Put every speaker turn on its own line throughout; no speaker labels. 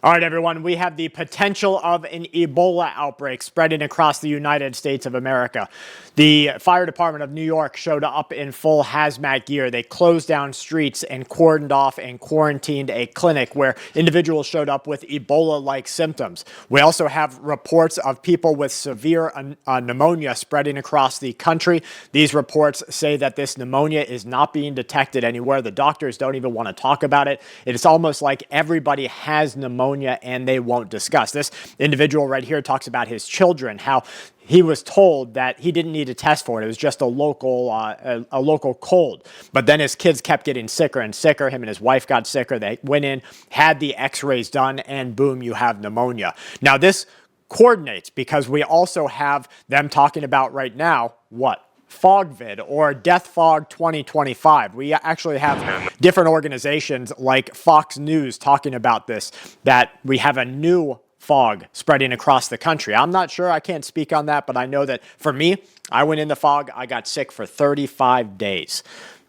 All right, everyone, we have the potential of an Ebola outbreak spreading across the United States of America. The fire department of New York showed up in full hazmat gear. They closed down streets and cordoned off and quarantined a clinic where individuals showed up with Ebola-like symptoms. We also have reports of people with severe pneumonia spreading across the country. These reports say that this pneumonia is not being detected anywhere. The doctors don't even want to talk about it. It's almost like everybody has pneumonia and they won't discuss. This individual right here talks about his children, how he was told that he didn't need a test for it. It was just a local cold. But then his kids kept getting sicker and sicker. Him and his wife got sicker. They went in, had the x-rays done, and boom, you have pneumonia. Now this coordinates because we also have them talking about right now, what? FogVid or Death Fog 2025. We actually have different organizations like Fox News talking about this, that we have a new fog spreading across the country. I'm not sure, I can't speak on that, but I know that for me, I went in the fog, I got sick for 35 days.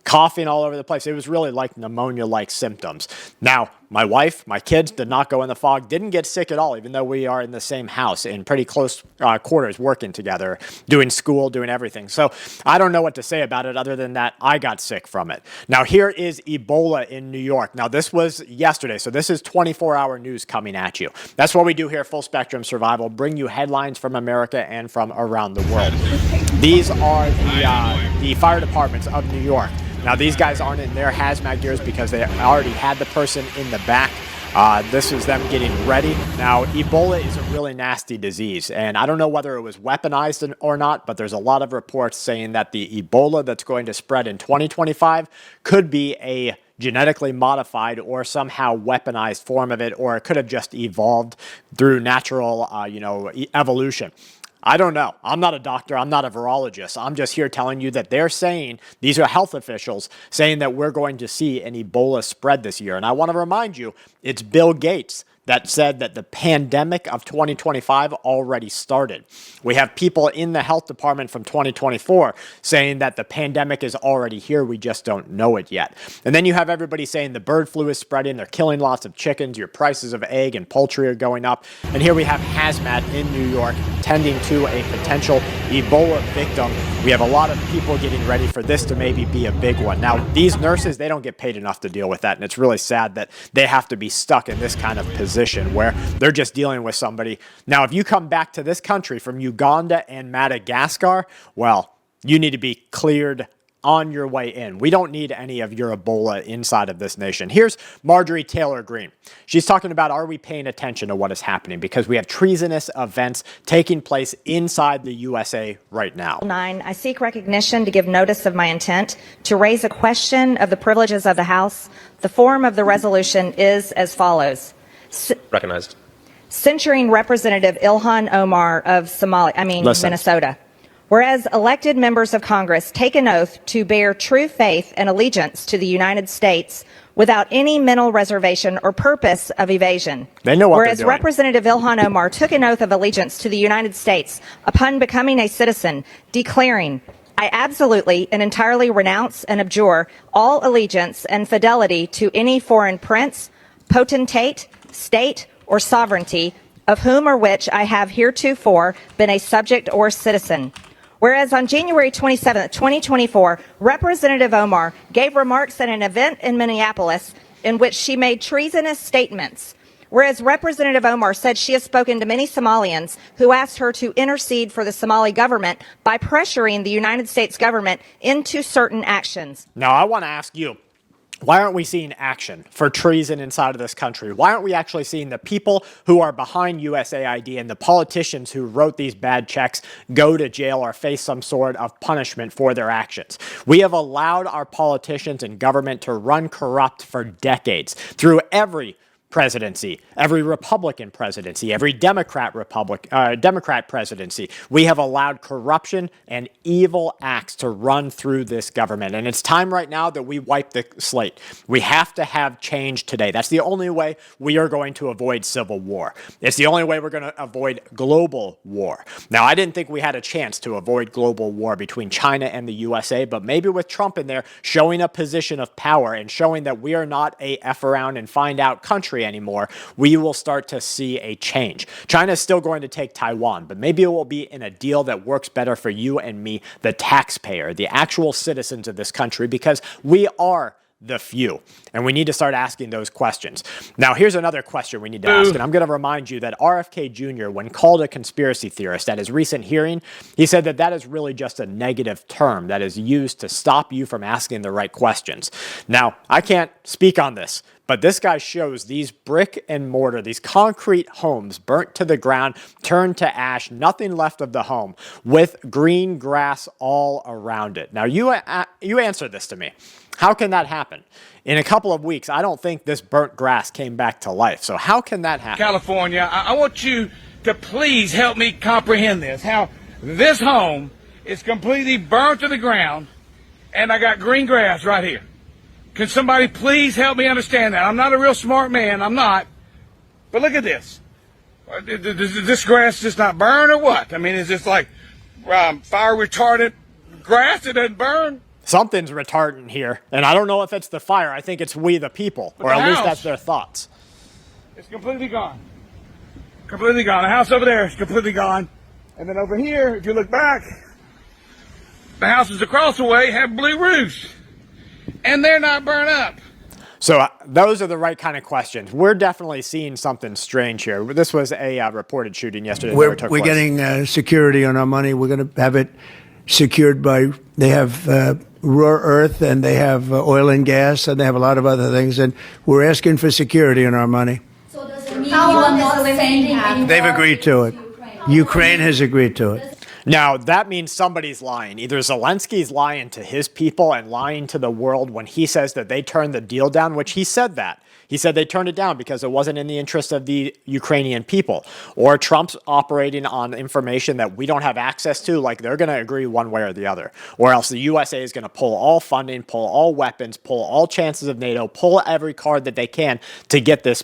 Coughing all over the place. It was really like pneumonia-like symptoms. Now, my wife, my kids did not go in the fog, didn't get sick at all, even though we are in the same house in pretty close quarters, working together, doing school, doing everything. So I don't know what to say about it other than that I got sick from it. Now, here is Ebola in New York. Now, this was yesterday, so this is 24-hour news coming at you. That's what we do here, Full Spectrum Survival, bring you headlines from America and from around the world. These are the fire departments of New York. Now, these guys aren't in their hazmat gears because they already had the person in the back. This is them getting ready. Now, Ebola is a really nasty disease, and I don't know whether it was weaponized or not, but there's a lot of reports saying that the Ebola that's going to spread in 2025 could be a genetically modified or somehow weaponized form of it, or it could have just evolved through natural, evolution. I don't know. I'm not a doctor. I'm not a virologist. I'm just here telling you that they're saying, these are health officials, saying that we're going to see an Ebola spread this year. And I want to remind you, it's Bill Gates that said that the pandemic of 2025 already started. We have people in the health department from 2024 saying that the pandemic is already here, we just don't know it yet. And then you have everybody saying the bird flu is spreading, they're killing lots of chickens, your prices of egg and poultry are going up. And here we have Hazmat in New York tending to a potential Ebola victim. We have a lot of people getting ready for this to maybe be a big one. Now, these nurses, they don't get paid enough to deal with that, and it's really sad that they have to be stuck in this kind of position where they're just dealing with somebody. Now, if you come back to this country from Uganda and Madagascar, well, you need to be cleared on your way in. We don't need any of your Ebola inside of this nation. Here's Marjorie Taylor Greene. She's talking about, are we paying attention to what is happening? Because we have treasonous events taking place inside the USA right now.
9, I seek recognition to give notice of my intent to raise a question of the privileges of the House. The form of the resolution is as follows.
Recognized.
Censuring Representative Ilhan Omar of Minnesota. Whereas elected members of Congress take an oath to bear true faith and allegiance to the United States without any mental reservation or purpose of evasion.
They know what
Whereas
they're doing.
Representative Ilhan Omar took an oath of allegiance to the United States upon becoming a citizen, declaring, I absolutely and entirely renounce and abjure all allegiance and fidelity to any foreign prince, potentate, state, or sovereignty, of whom or which I have heretofore been a subject or citizen. Whereas on January 27, 2024, Representative Omar gave remarks at an event in Minneapolis in which she made treasonous statements. Whereas Representative Omar said she has spoken to many Somalians who asked her to intercede for the Somali government by pressuring the United States government into certain actions.
Now, I want to ask you, why aren't we seeing action for treason inside of this country? Why aren't we actually seeing the people who are behind USAID and the politicians who wrote these bad checks go to jail or face some sort of punishment for their actions? We have allowed our politicians and government to run corrupt for decades through every presidency, every Republican presidency, every Democrat presidency. We have allowed corruption and evil acts to run through this government. And it's time right now that we wipe the slate. We have to have change today. That's the only way we are going to avoid civil war. It's the only way we're going to avoid global war. Now, I didn't think we had a chance to avoid global war between China and the USA, but maybe with Trump in there showing a position of power and showing that we are not a F around and find out country country anymore, we will start to see a change. China is still going to take Taiwan, but maybe it will be in a deal that works better for you and me, the taxpayer, the actual citizens of this country, because we are the few. And we need to start asking those questions. Now, here's another question we need to ask. And I'm going to remind you that RFK Jr., when called a conspiracy theorist at his recent hearing, he said that that is really just a negative term that is used to stop you from asking the right questions. Now, I can't speak on this, but this guy shows these brick and mortar, these concrete homes burnt to the ground, turned to ash, nothing left of the home, with green grass all around it. Now, you answer this to me. How can that happen? In a couple of weeks, I don't think this burnt grass came back to life. So how can that happen?
California, I want you to please help me comprehend this. How this home is completely burnt to the ground, and I got green grass right here. Can somebody please help me understand that? I'm not a real smart man. I'm not. But look at this. Does this grass just not burn or what? I mean, is this like fire retardant grass that doesn't burn?
Something's retardant here, and I don't know if it's the fire. I think it's we the people, or at least that's their thoughts.
It's completely gone. Completely gone. The house over there is completely gone. And then over here, if you look back, the houses across the way have blue roofs, and they're not burned up.
So those are the right kind of questions. We're definitely seeing something strange here. This was a reported shooting yesterday.
We're getting security on our money. We're going to have it secured by, they have rare earth, and they have oil and gas, and they have a lot of other things, and we're asking for security on our money.
So does it mean you are not sending any more?
They've agreed to it. Ukraine has agreed to it.
Now, that means somebody's lying. Either Zelensky's lying to his people and lying to the world when he says that they turned the deal down, which he said that. He said they turned it down because it wasn't in the interest of the Ukrainian people. Or Trump's operating on information that we don't have access to, like they're going to agree one way or the other. Or else the USA is going to pull all funding, pull all weapons, pull all chances of NATO, pull every card that they can to get this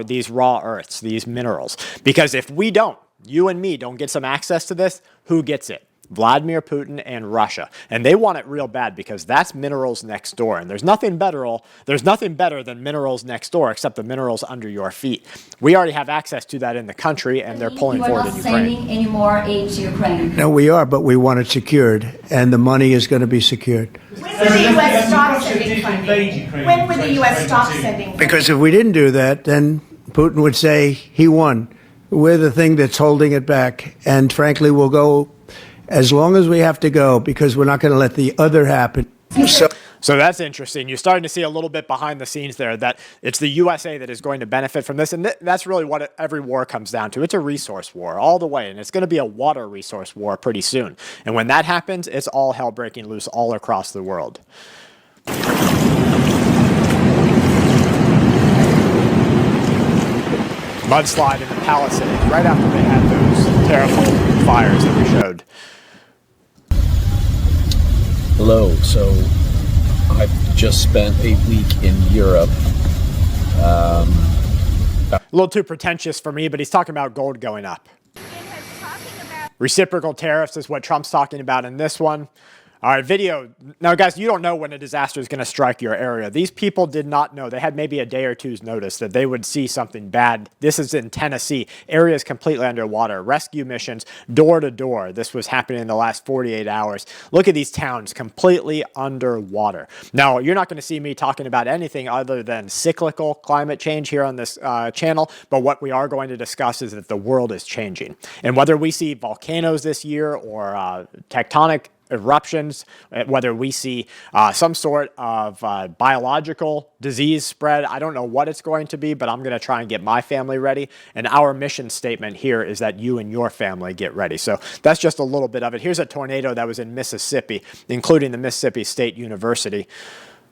these raw earths, these minerals. Because if we don't, you and me don't get some access to this, who gets it? Vladimir Putin and Russia. And they want it real bad because that's minerals next door. And there's nothing better than minerals next door except the minerals under your feet. We already have access to that in the country, and they're pulling forward in Ukraine.
You are not sending any more aid to Ukraine.
No, we are, but we want it secured, and the money is going to be secured.
When will the U.S. stop sending funding? When will the U.S. stop sending funding?
Because if we didn't do that, then Putin would say he won. We're the thing that's holding it back. And frankly, we'll go as long as we have to go, because we're not going to let the other happen.
So that's interesting. You're starting to see a little bit behind the scenes there that it's the USA that is going to benefit from this. And that's really what every war comes down to. It's a resource war all the way. And it's going to be a water resource war pretty soon. And when that happens, it's all hell breaking loose all across the world. Mudslide in the Palisades right after they had those terrible fires that we showed.
Hello. So I've just spent a week in Europe.
A little too pretentious for me, but he's talking about gold going up. Reciprocal tariffs is what Trump's talking about in this one. All right, video. Now, guys, you don't know when a disaster is going to strike your area. These people did not know. They had maybe a day or two's notice that they would see something bad. This is in Tennessee. Area is completely underwater. Rescue missions door to door. This was happening in the last 48 hours. Look at these towns completely underwater. Now, you're not going to see me talking about anything other than cyclical climate change here on this channel, but what we are going to discuss is that the world is changing. And whether we see volcanoes this year or tectonic eruptions, whether we see some sort of biological disease spread. I don't know what it's going to be, but I'm going to try and get my family ready. And our mission statement here is that you and your family get ready. So that's just a little bit of it. Here's a tornado that was in Mississippi, including the Mississippi State University.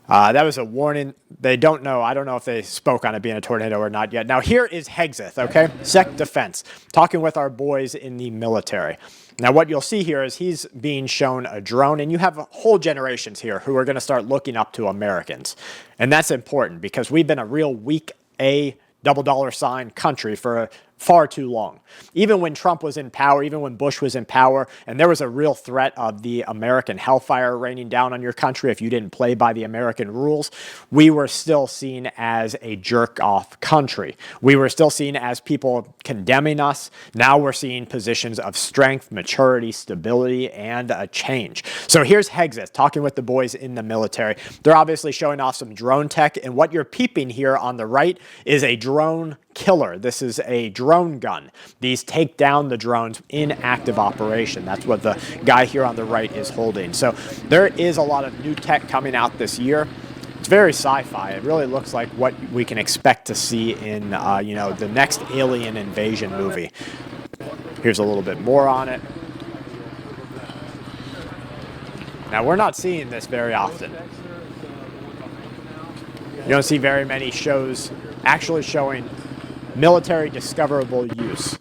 That was a warning. They don't know. I don't know if they spoke on it being a tornado or not yet. Now, here is Hexeth, okay? Sec Defense, talking with our boys in the military. Now, what you'll see here is he's being shown a drone, and you have whole generations here who are going to start looking up to Americans. And that's important because we've been a real weak $$ country for far too long. Even when Trump was in power, even when Bush was in power, and there was a real threat of the American hellfire raining down on your country if you didn't play by the American rules, we were still seen as a jerk-off country. We were still seen as people condemning us. Now we're seeing positions of strength, maturity, stability, and a change. So here's Hexas talking with the boys in the military. They're obviously showing off some drone tech, and what you're peeping here on the right is a drone killer. This is a drone gun. These take down the drones in active operation. That's what the guy here on the right is holding. So there is a lot of new tech coming out this year. It's very sci-fi. It really looks like what we can expect to see in, the next alien invasion movie. Here's a little bit more on it. Now, we're not seeing this very often. You don't see very many shows actually showing military discoverable use.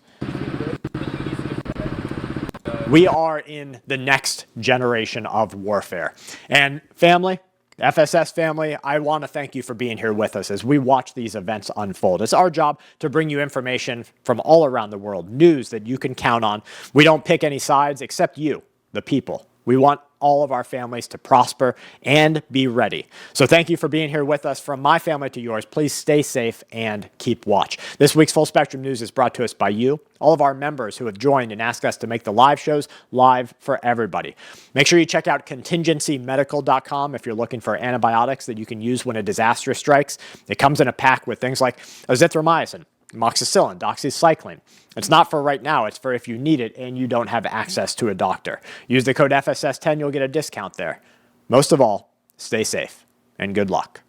We are in the next generation of warfare. And family, FSS family, I want to thank you for being here with us as we watch these events unfold. It's our job to bring you information from all around the world, news that you can count on. We don't pick any sides except you, the people. We want all of our families to prosper and be ready. So thank you for being here with us. From my family to yours, please stay safe and keep watch. This week's Full Spectrum News is brought to us by you, all of our members who have joined and asked us to make the live shows live for everybody. Make sure you check out contingencymedical.com if you're looking for antibiotics that you can use when a disaster strikes. It comes in a pack with things like azithromycin, amoxicillin, doxycycline. It's not for right now. It's for if you need it and you don't have access to a doctor. Use the code FSS10. You'll get a discount there. Most of all, stay safe and good luck.